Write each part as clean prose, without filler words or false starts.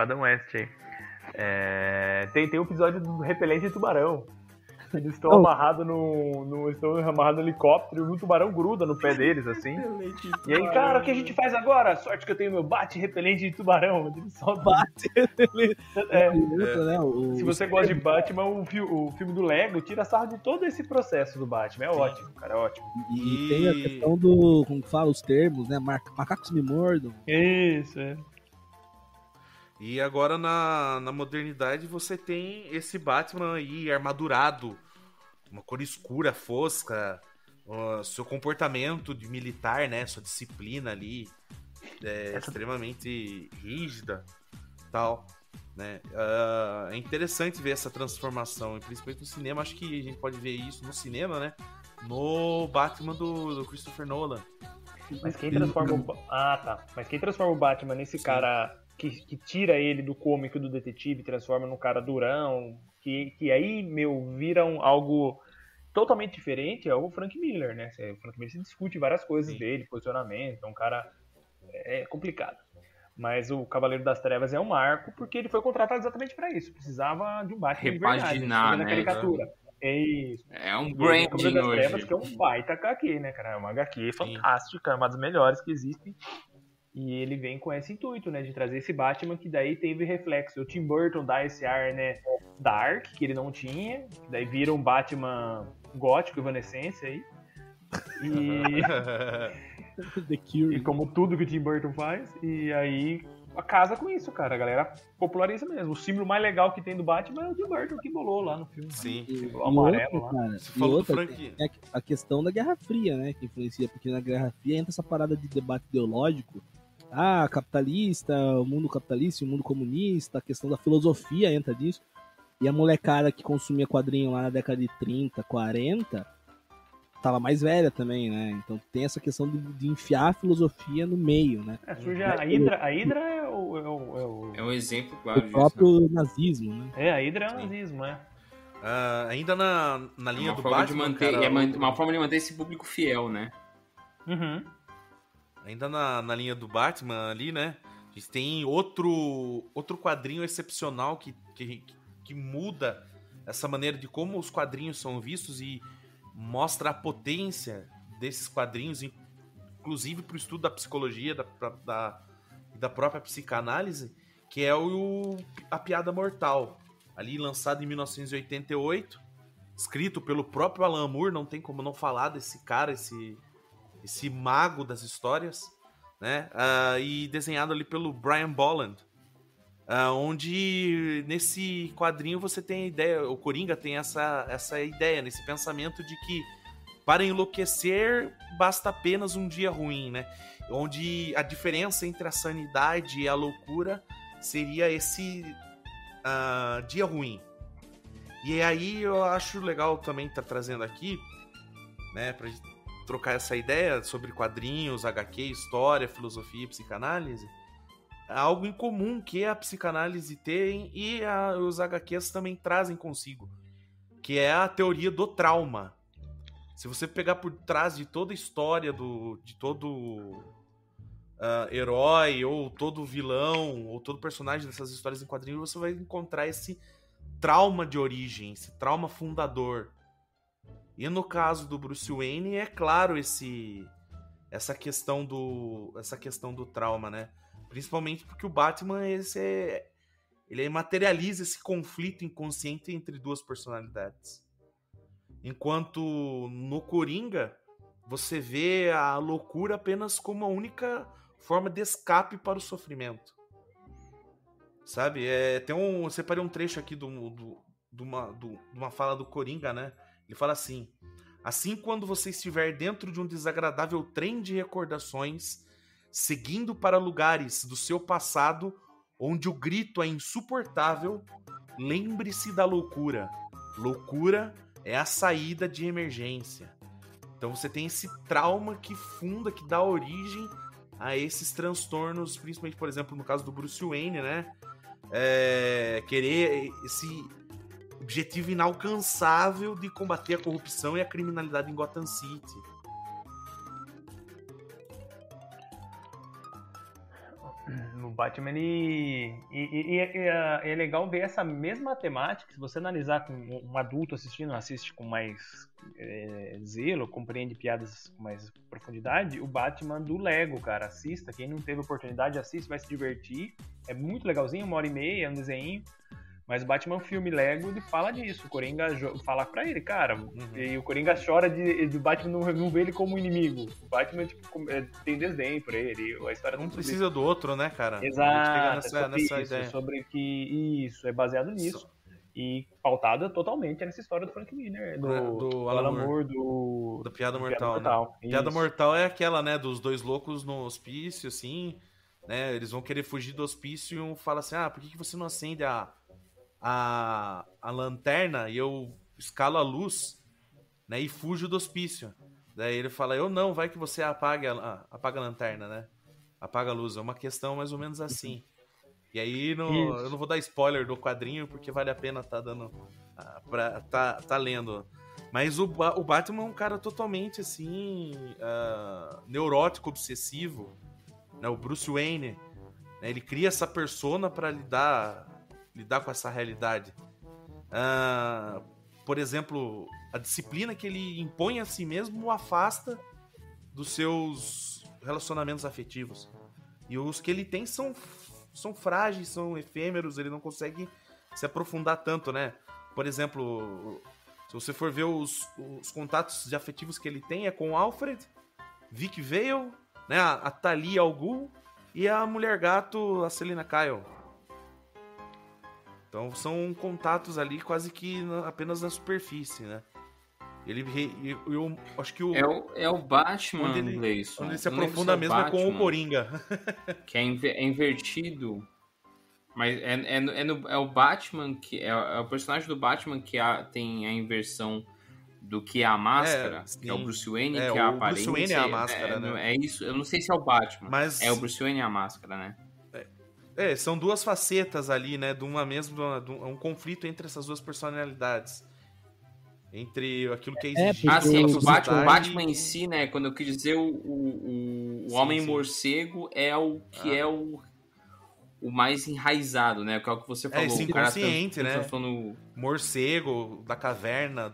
Adam West aí. Tem um episódio do Repelente de Tubarão. Eles estão amarrados no helicóptero e o tubarão gruda no pé deles, assim. E aí, cara, o que a gente faz agora? Sorte que eu tenho meu bate repelente de tubarão. Ele só bate repelente. Se você gosta de Batman, o filme do Lego tira sarro de todo esse processo do Batman. É ótimo, cara, é ótimo. E tem a questão do, como fala os termos, né? Macacos me mordam. Isso, E agora na modernidade você tem esse Batman aí armadurado, uma cor escura, fosca, seu comportamento de militar, né, sua disciplina ali extremamente rígida, tal, né? É interessante ver essa transformação, e principalmente no cinema. Acho que a gente pode ver isso no cinema, né? No Batman do Christopher Nolan. Mas quem transforma o Batman nesse cara que tira ele do cômico do detetive, transforma num cara durão, que aí, vira algo totalmente diferente, é o Frank Miller, né? O Frank Miller se discute várias coisas dele, posicionamento, é um cara complicado. Mas o Cavaleiro das Trevas é um marco, porque ele foi contratado exatamente para isso. Precisava de um Batman repaginar, de verdade, né? Caricatura. É isso. É um branding hoje. das Trevas, que é um baita HQ, né, cara? É uma HQ fantástica, uma das melhores que existem. E ele vem com esse intuito, né, de trazer esse Batman que daí teve reflexo. O Tim Burton dá esse ar, né, dark, que ele não tinha, que daí vira um Batman gótico, evanescência aí. The Cure. E como tudo que o Tim Burton faz, e aí casa com isso, cara. A galera populariza mesmo. O símbolo mais legal que tem do Batman é o Tim Burton que bolou lá no filme. Sim. O amarelo lá. Cara, você falou do Frank. É a questão da Guerra Fria, né, que influencia, porque na Guerra Fria entra essa parada de debate ideológico. Capitalista, o mundo capitalista, o mundo comunista, a questão da filosofia entra nisso. E a molecada que consumia quadrinho lá na década de 30, 40, tava mais velha também, né? Então tem essa questão de enfiar a filosofia no meio, né? Surge a Hydra é um exemplo, claro, o próprio nazismo, né? A Hydra é o nazismo, ainda na linha do Batman, uma forma de manter esse público fiel, né? Uhum. Ainda na linha do Batman ali, né? A gente tem outro quadrinho excepcional que muda essa maneira de como os quadrinhos são vistos e mostra a potência desses quadrinhos, inclusive para o estudo da psicologia, da própria psicanálise, que é A Piada Mortal, ali lançado em 1988, escrito pelo próprio Alan Moore. Não tem como não falar desse cara, esse mago das histórias, né? E desenhado ali pelo Brian Bolland, onde nesse quadrinho você tem a ideia, o Coringa tem essa ideia, nesse pensamento de que para enlouquecer basta apenas um dia ruim, né? Onde a diferença entre a sanidade e a loucura seria esse dia ruim. E aí eu acho legal também estar trazendo aqui, né, pra gente trocar essa ideia sobre quadrinhos, HQ, história, filosofia e psicanálise. Algo em comum que a psicanálise tem e os HQs também trazem consigo, que é a teoria do trauma. Se você pegar por trás de toda a história de todo herói, ou todo vilão, ou todo personagem dessas histórias em quadrinhos, você vai encontrar esse trauma de origem, esse trauma fundador. E no caso do Bruce Wayne, é claro essa questão do trauma, né? Principalmente porque o Batman ele materializa esse conflito inconsciente entre duas personalidades. Enquanto no Coringa, você vê a loucura apenas como a única forma de escape para o sofrimento. Sabe? Eu separei um trecho aqui de uma fala do Coringa, né? Ele fala assim: assim, quando você estiver dentro de um desagradável trem de recordações, seguindo para lugares do seu passado onde o grito é insuportável, lembre-se da loucura. Loucura é a saída de emergência. Então você tem esse trauma que dá origem a esses transtornos, principalmente, por exemplo, no caso do Bruce Wayne, né? Querer esse objetivo inalcançável de combater a corrupção e a criminalidade em Gotham City. Batman, é legal ver essa mesma temática, se você analisar com um adulto assistindo, assiste com mais zelo, compreende piadas com mais profundidade, o Batman do Lego, cara, assista, quem não teve oportunidade, assiste, vai se divertir, é muito legalzinho, 1h30, é um desenho, mas o Batman filme Lego, ele fala disso, o Coringa fala pra ele, cara, e o Coringa chora de Batman não ver ele como inimigo, o Batman tipo, tem desdém por ele, a história Um precisa do outro, né, cara? Exato, nessa ideia. sobre que isso, é baseado nisso. E pautada totalmente nessa história do Frank Miller, do Alan Moore, da Piada Mortal, né? Piada Mortal é aquela, né, dos dois loucos no hospício, assim, né, eles vão querer fugir do hospício e um fala assim, por que você não acende a lanterna e eu escalo a luz, né, e fujo do hospício. Daí ele fala, eu não, vai que você apaga a lanterna, né? Apaga a luz. É uma questão mais ou menos assim. E aí eu não vou dar spoiler do quadrinho, porque vale a pena tá dando tá lendo. Mas o Batman é um cara totalmente assim neurótico, obsessivo, né? O Bruce Wayne, né? Ele cria essa persona para lidar com essa realidade. Por exemplo, a disciplina que ele impõe a si mesmo o afasta dos seus relacionamentos afetivos. E os que ele tem são frágeis, são efêmeros, ele não consegue se aprofundar tanto, né? Por exemplo, se você for ver os contatos de afetivos que ele tem, é com o Alfred, Vic Vale, né? A Talia al Ghul e a Mulher Gato, a Selina Kyle. Então são contatos ali quase que apenas na superfície, né? Eu acho que é o Batman, onde ele se aprofunda mesmo é com o Coringa. Que é invertido. Mas é o Batman que é o personagem do Batman que tem a inversão do que é a máscara, que é o Bruce Wayne, que é a aparência. O Bruce Wayne é a máscara, né? É isso, eu não sei se é o Batman, mas é o Bruce Wayne a máscara, né? São duas facetas ali, né? De um conflito entre essas duas personalidades. Entre aquilo que é exigido. O Batman em si, né? Quando eu quis dizer o Homem-Morcego é o que é o mais enraizado, né? Que é o que você falou. Esse inconsciente, né? No... Morcego, da caverna,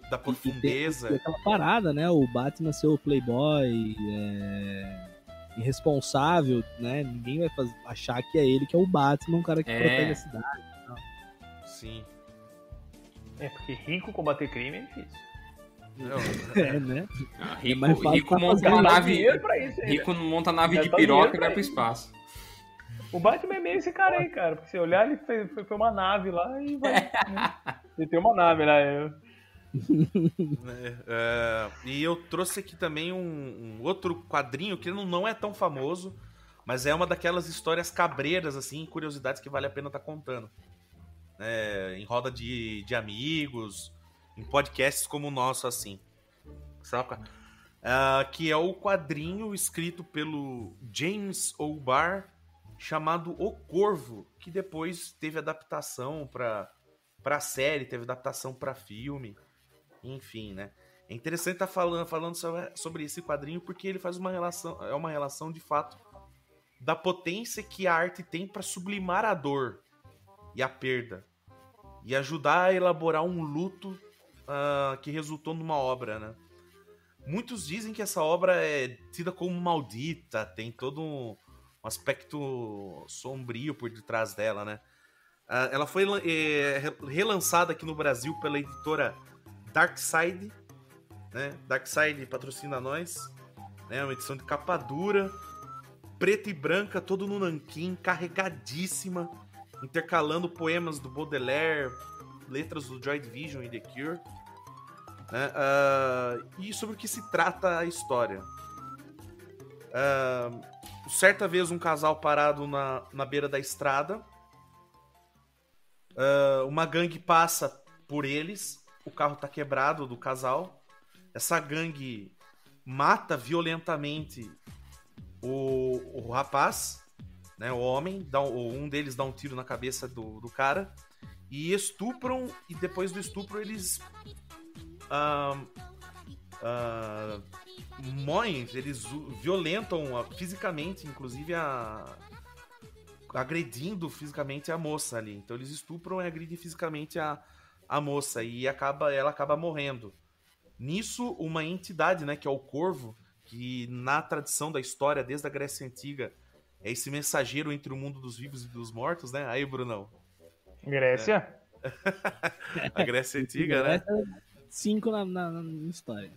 da profundeza. E aquela parada, né? O Batman ser o playboy, irresponsável, né? Ninguém vai achar que é ele que é o Batman, um cara que protege a cidade. Não. Sim. Porque rico combater crime é difícil. Né? Rico monta uma nave. Rico monta nave de piroca e vai pro espaço. O Batman é meio esse cara aí, cara. Porque se olhar, ele foi uma nave lá e vai. Né? Ele tem uma nave lá. E eu trouxe aqui também um outro quadrinho que não é tão famoso, mas é uma daquelas histórias cabreiras, assim, curiosidades que vale a pena estar contando. Em roda de amigos, em podcasts como o nosso, assim. Saca? Que é o quadrinho escrito pelo James O'Barr, chamado O Corvo, que depois teve adaptação pra série, teve adaptação pra filme, enfim, né? É interessante estar falando sobre esse quadrinho porque ele faz uma relação de fato da potência que a arte tem para sublimar a dor e a perda e ajudar a elaborar um luto que resultou numa obra, né? Muitos dizem que essa obra é tida como maldita, tem todo um aspecto sombrio por detrás dela, né? Ela foi relançada aqui no Brasil pela editora Darkside, né? Darkside patrocina nós, né? Uma edição de capa dura, preta e branca, todo no nanquim, carregadíssima, intercalando poemas do Baudelaire, letras do Joy Division e The Cure, né? E sobre o que se trata a história. Certa vez um casal parado na beira da estrada, uma gangue passa por eles, o carro tá quebrado do casal, essa gangue mata violentamente o rapaz, né, o homem, um deles dá um tiro na cabeça do cara e estupram, e depois do estupro eles moem, eles violentam fisicamente, inclusive agredindo fisicamente a moça ali. Então eles estupram e agridem fisicamente a moça e ela acaba morrendo. Nisso, uma entidade, né, que é o Corvo, que na tradição da história, desde a Grécia Antiga, é esse mensageiro entre o mundo dos vivos e dos mortos, né? Aí, Brunão. Grécia? A Grécia Antiga, né? 5 na história.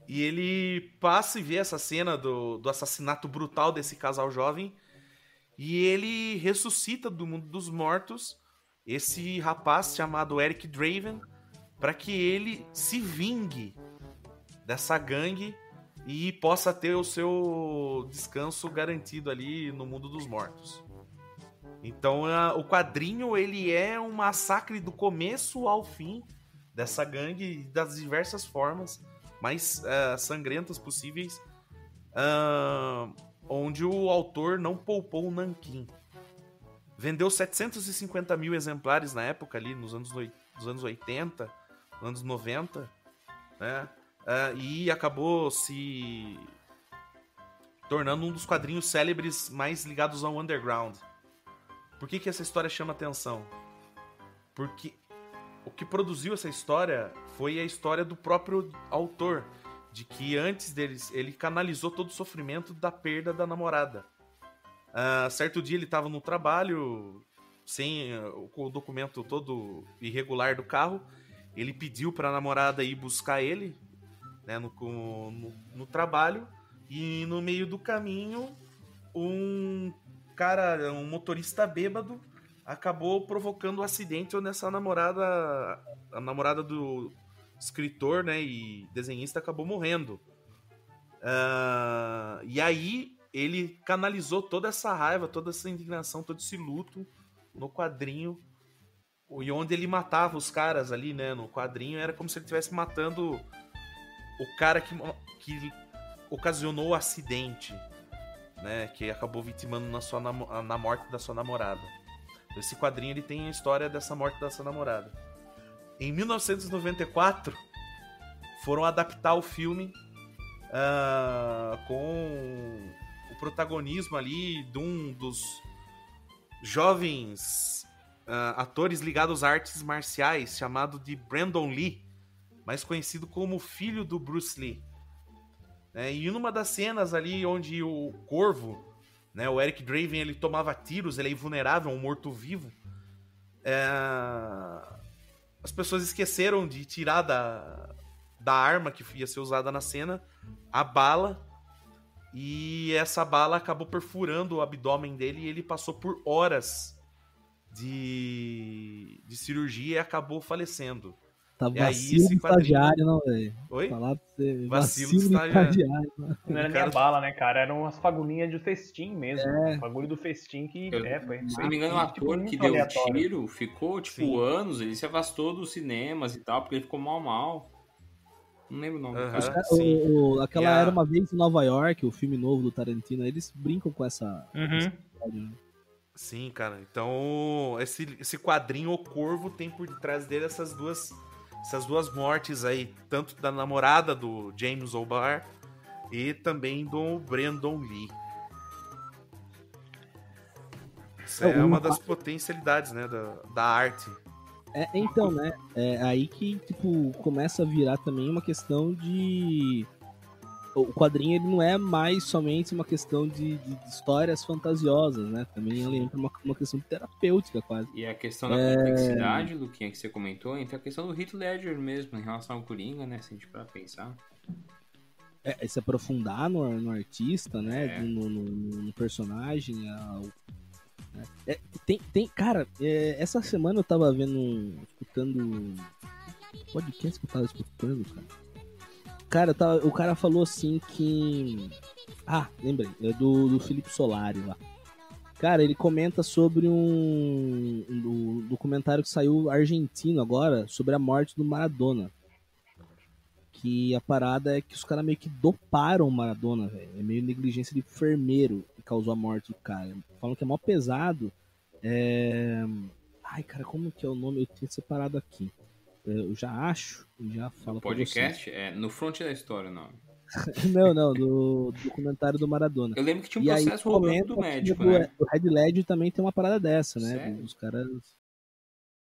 E ele passa e vê essa cena do assassinato brutal desse casal jovem. E ele ressuscita do mundo dos mortos esse rapaz chamado Eric Draven para que ele se vingue dessa gangue e possa ter o seu descanso garantido ali no mundo dos mortos. Então o quadrinho ele é um massacre do começo ao fim dessa gangue das diversas formas mais sangrentas possíveis, onde o autor não poupou o nanquim. Vendeu 750 mil exemplares na época ali, nos anos 80, nos anos 90, né? E acabou se tornando um dos quadrinhos célebres mais ligados ao underground. Por que essa história chama atenção? Porque o que produziu essa história foi a história do próprio autor, de que antes deles ele canalizou todo o sofrimento da perda da namorada. Certo dia ele estava no trabalho, sem o documento todo irregular do carro, ele pediu para a namorada ir buscar ele, né, no trabalho, e no meio do caminho um motorista bêbado acabou provocando um acidente onde essa namorada, a namorada do escritor, né, e desenhista, acabou morrendo. E aí ele canalizou toda essa raiva, toda essa indignação, todo esse luto no quadrinho, e onde ele matava os caras ali, né, no quadrinho, era como se ele estivesse matando o cara que ocasionou o acidente, né, que acabou vitimando na morte da sua namorada. Esse quadrinho ele tem a história dessa morte dessa namorada. Em 1994, foram adaptar o filme com o protagonismo ali de um dos jovens atores ligados a artes marciais, chamado de Brandon Lee, mais conhecido como filho do Bruce Lee. E numa das cenas ali onde o Corvo, né, o Eric Draven, ele tomava tiros, ele é invulnerável, um morto-vivo, as pessoas esqueceram de tirar da arma que ia ser usada na cena a bala, e essa bala acabou perfurando o abdômen dele e ele passou por horas de cirurgia e acabou falecendo. Tá vacilo de estagiário, não, velho? Oi? Falar pra você. Vacilo de estagiário. Não era nem a bala, né, cara? Eram umas fagulhinhas de festim mesmo. O bagulho do festim que... Se não me engano, o ator que deu o tiro ficou, anos, ele se afastou dos cinemas e tal, porque ele ficou mal. Não lembro o nome do cara. Aquela Era Uma Vez em Nova York, o filme novo do Tarantino, eles brincam com essa... Sim, cara. Então, esse quadrinho, O Corvo, tem por detrás dele essas duas mortes aí, tanto da namorada do James O'Barr e também do Brandon Lee. Isso é uma das potencialidades, né, da arte. Então, né, é aí que, tipo, começa a virar também uma questão de... O quadrinho, ele não é mais somente uma questão de histórias fantasiosas, né? Também ele entra uma questão terapêutica, quase. E a questão da complexidade, Luquinha, que você comentou, entra a questão do Heath Ledger mesmo, em relação ao Coringa, né? Se a gente parar pra pensar. Se aprofundar no artista, né? No personagem. Cara, essa semana eu tava escutando... podcast que eu tava escutando, cara. Cara, o cara falou assim que... lembrei. É do Felipe Solari lá. Cara, ele comenta sobre um documentário que saiu argentino agora, sobre a morte do Maradona. Que a parada é que os caras meio que doparam o Maradona, velho. É meio negligência de enfermeiro que causou a morte do cara. Falam que é mó pesado. Ai, cara, como que é o nome? Eu tinha separado aqui. Eu já falo podcast? No Front da História, não. Não, do documentário do Maradona. Eu lembro que tinha um E aí processo rolando comenta do que médico, o né? Red Ledger também tem uma parada dessa, né? Sério? Os caras